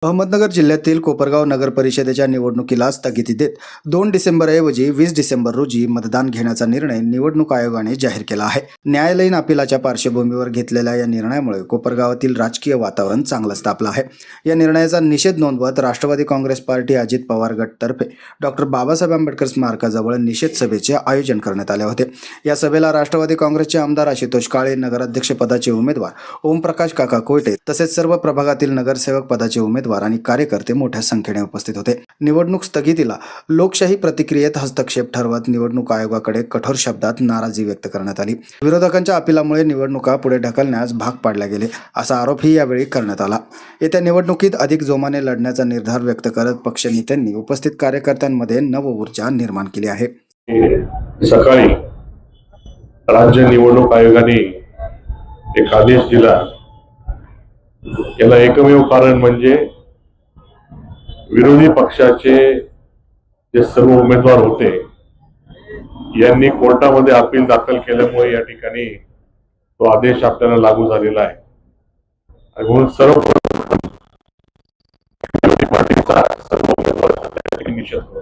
अहमदनगर जिल्ह्यातील कोपरगाव नगर परिषदेच्या निवडणुकीला स्थगिती देत 2 डिसेंबरऐवजी 20 डिसेंबर रोजी मतदान घेण्याचा निर्णय निवडणूक आयोगाने जाहीर केला आहे. न्यायालयीन अपिलाच्या पार्श्वभूमीवर घेतलेल्या या निर्णयामुळे कोपरगावातील राजकीय वातावरण चांगलंच तापलं आहे. या निर्णयाचा निषेध नोंदवत राष्ट्रवादी काँग्रेस पार्टी अजित पवार गटतर्फे डॉक्टर बाबासाहेब आंबेडकर स्मारकाजवळ निषेध सभेचे आयोजन करण्यात आले होते. या सभेला राष्ट्रवादी काँग्रेसचे आमदार आशुतोष काळे, नगराध्यक्ष पदाचे उमेदवार ओमप्रकाश काका कोयटे तसेच सर्व प्रभागातील नगरसेवक पदाचे उमेदवार आणि कार्यकर्ते मोठ्या संख्येने उपस्थित होते. निवडणूक स्थगितीला लोकशाही प्रतिक्रियेत हस्तक्षेप ठरवत निवडणूक आयोगाकडे कठोर शब्दात नाराजी व्यक्त करण्यात आली. विरोधकांच्या अपिलामुळे निवडणुका पुढे ढकलण्यास भाग पाडल्या गेले असा आरोपही यावेळी करण्यात आला. येत्या निवडणुकीत अधिक जोमाने लढण्याचा निर्धार व्यक्त करत पक्षनेत्यांनी उपस्थित कार्यकर्त्यांमध्ये नवऊर्जा निर्माण केली आहे. सकाळी राज्य निवडणूक आयोगाने एक आदेश दिला. याला एकमेव कारण म्हणजे विरोधी पक्षाचे जे सर्व उमेदवार होते यांनी कोर्टामध्ये अपील दाखल केल्यामुळे या ठिकाणी तो आदेश आपल्याला लागू झालेला आहे. आणि म्हणून सर्व विरोधी पार्टीचा सर्व उमेदवार निषेध करतो.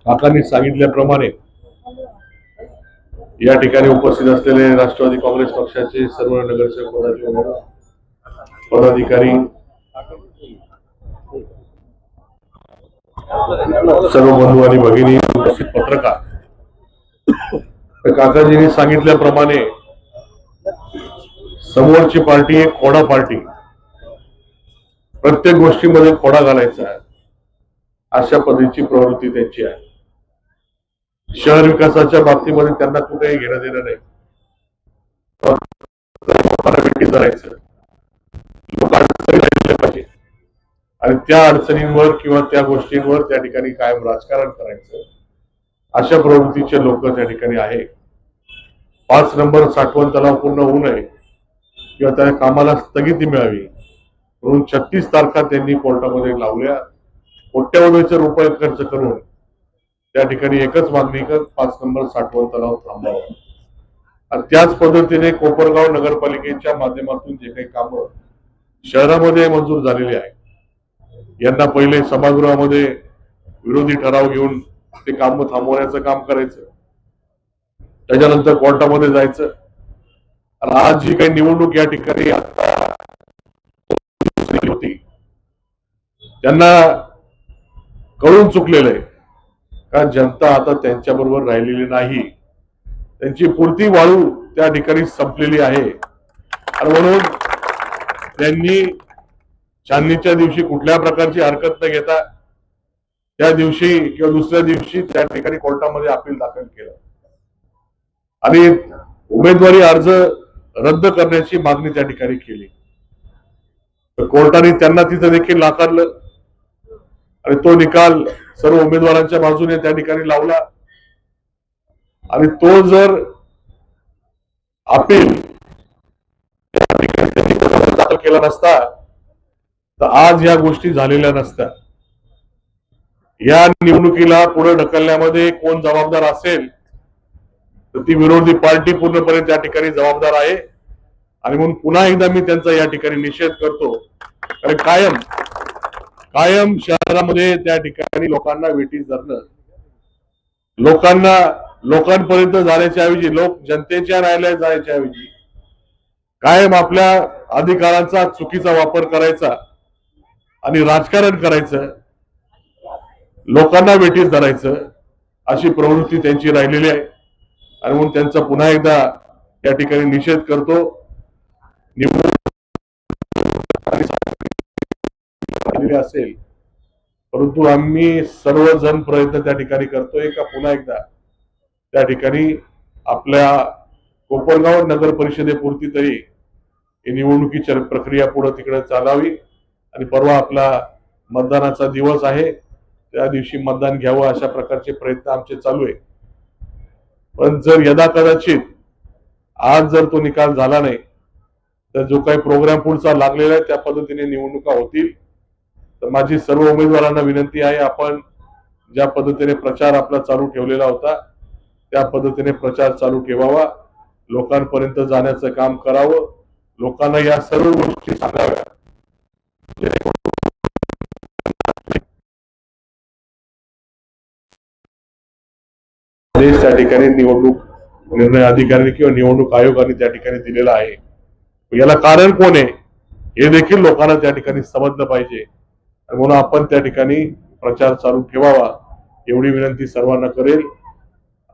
काकांनी सांगितल्याप्रमाणे या ठिकाणी उपस्थित असलेले राष्ट्रवादी काँग्रेस पक्षाचे सर्व नगरसेवक पदाधिकारी, सर्व बंधू आणि भगिनी, उपस्थित पत्रकार, काकाजींनी सांगितल्याप्रमाणे समोरची पार्टी एक खोडा पार्टी, प्रत्येक गोष्टीमध्ये खोडा घालायचा अशा पद्धतीची प्रवृत्ती त्यांची आहे. शहर विकासाच्या बाबतीमध्ये त्यांना कुठेही घेणं देणं नाही. करायचं लोक अडचणी राहिले पाहिजे आणि त्या अडचणींवर किंवा त्या गोष्टींवर त्या ठिकाणी कायम राजकारण करायचं अशा प्रवृत्तीचे लोक त्या ठिकाणी आहे. 5 नंबर साठवण तलाव पूर्ण होऊ नये किंवा त्या कामाला स्थगिती मिळावी म्हणून 36 तारखा त्यांनी कोर्टामध्ये लावल्या. कोट्यवधीचे रुपये खर्च करून त्या ठिकाणी एकच मागणी कर 5 नंबर साठवण तलाव थांबावा. आणि त्याच पद्धतीने कोपरगाव नगरपालिकेच्या माध्यमातून जे काही कामं शहरामध्ये मंजूर झालेली आहे यांना पहिले सभागृहामध्ये विरोधी ठराव घेऊन ते काम थांबवण्याचं काम करायचं, त्याच्यानंतर कोर्टामध्ये जायचं. आणि आज जी काही निवडणूक या ठिकाणी होती त्यांना कळून चुकलेलं आहे का जनता आता त्यांच्या बरोबर राहिलेली नाही. त्यांची पुरती वाळू त्या ठिकाणी संपलेली आहे. आणि म्हणून त्यांनी चांदणीच्या दिवशी कुठल्या प्रकारची हरकत न घेता त्या दिवशी किंवा दुसऱ्या दिवशी त्या ठिकाणी कोर्टामध्ये अपील दाखल केलं आणि उमेदवारी अर्ज रद्द करण्याची मागणी त्या ठिकाणी केली. तर कोर्टाने त्यांना तिथं देखील नाकारलं आणि तो निकाल सर्व उमेदवारांच्या बाजूने त्या ठिकाणी लावला. आणि तो जर अपील दाखल केला नसता तर आज या गोष्टी झालेल्या नसत्या. या निवडणुकीला पुढे ढकलण्यामध्ये कोण जबाबदार असेल तर ती विरोधी पार्टी पूर्णपणे त्या ठिकाणी जबाबदार आहे. आणि म्हणून पुन्हा एकदा मी त्यांचा या ठिकाणी निषेध करतो. कारण कायम शहरामध्ये त्या ठिकाणी लोकांना वेठीस धरणं, लोकांपर्यंत जाण्याच्या ऐवजी, लोक जनतेच्या न्यायालयात जाण्याच्या ऐवजी कायम आपल्या अधिकारांचा चुकीचा वापर करायचा आणि राजकारण करायचं, लोकांना वेठीस धरायचं अशी प्रवृत्ती त्यांची राहिलेली आहे. आणि म्हणून त्यांचा पुन्हा एकदा या ठिकाणी निषेध करतो. असेल परंतु आम्ही सर्वजण प्रयत्न त्या ठिकाणी करतोय का पुन्हा एकदा त्या ठिकाणी आपल्या कोपरगाव नगर परिषदेपुरती तरी ही निवडणुकीची प्रक्रिया पुढे तिकडे चालावी. आणि परवा आपला मतदानाचा दिवस आहे, त्या दिवशी मतदान घ्यावं अशा प्रकारचे प्रयत्न आमचे चालू आहे. पण जर यदाकदाचित आज जर तो निकाल झाला नाही तर जो काही प्रोग्राम पुढचा लागलेला आहे त्या पद्धतीने निवडणुका होतील. तर माझी सर्व उमेदवारांना विनंती आहे, आपण ज्या पद्धतीने प्रचार आपला चालू ठेवलेला होता त्या पद्धतीने प्रचार चालू ठेवावा, लोकांपर्यंत जाण्याचं काम करावं, लोकांना या सर्व गोष्टी सांगाव्या, जेणेकरून आदेश त्या ठिकाणी निवडणूक निर्णय अधिकारी किंवा निवडणूक आयोगाने त्या ठिकाणी दिलेला आहे. याला कारण कोण आहे हे देखील लोकांना त्या ठिकाणी समजलं पाहिजे. आणि म्हणून आपण त्या ठिकाणी प्रचार चालू ठेवावा एवढी विनंती सर्वांना करेल.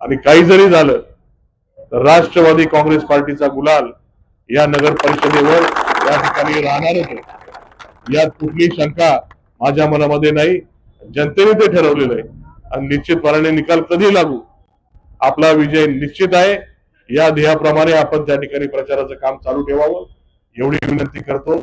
आणि काही जरी झालं तर राष्ट्रवादी काँग्रेस पार्टीचा गुलाल या नगर परिषदेवर या ठिकाणी राहणारच आहे. यात कुठली शंका माझ्या मनामध्ये नाही. जनतेने ते ठरवलेलं आहे आणि निश्चितपणाने निकाल कधी लागू, आपला विजय निश्चित आहे. या ध्येयाप्रमाणे आपण त्या ठिकाणी प्रचाराचं काम चालू ठेवावं एवढी विनंती करतो.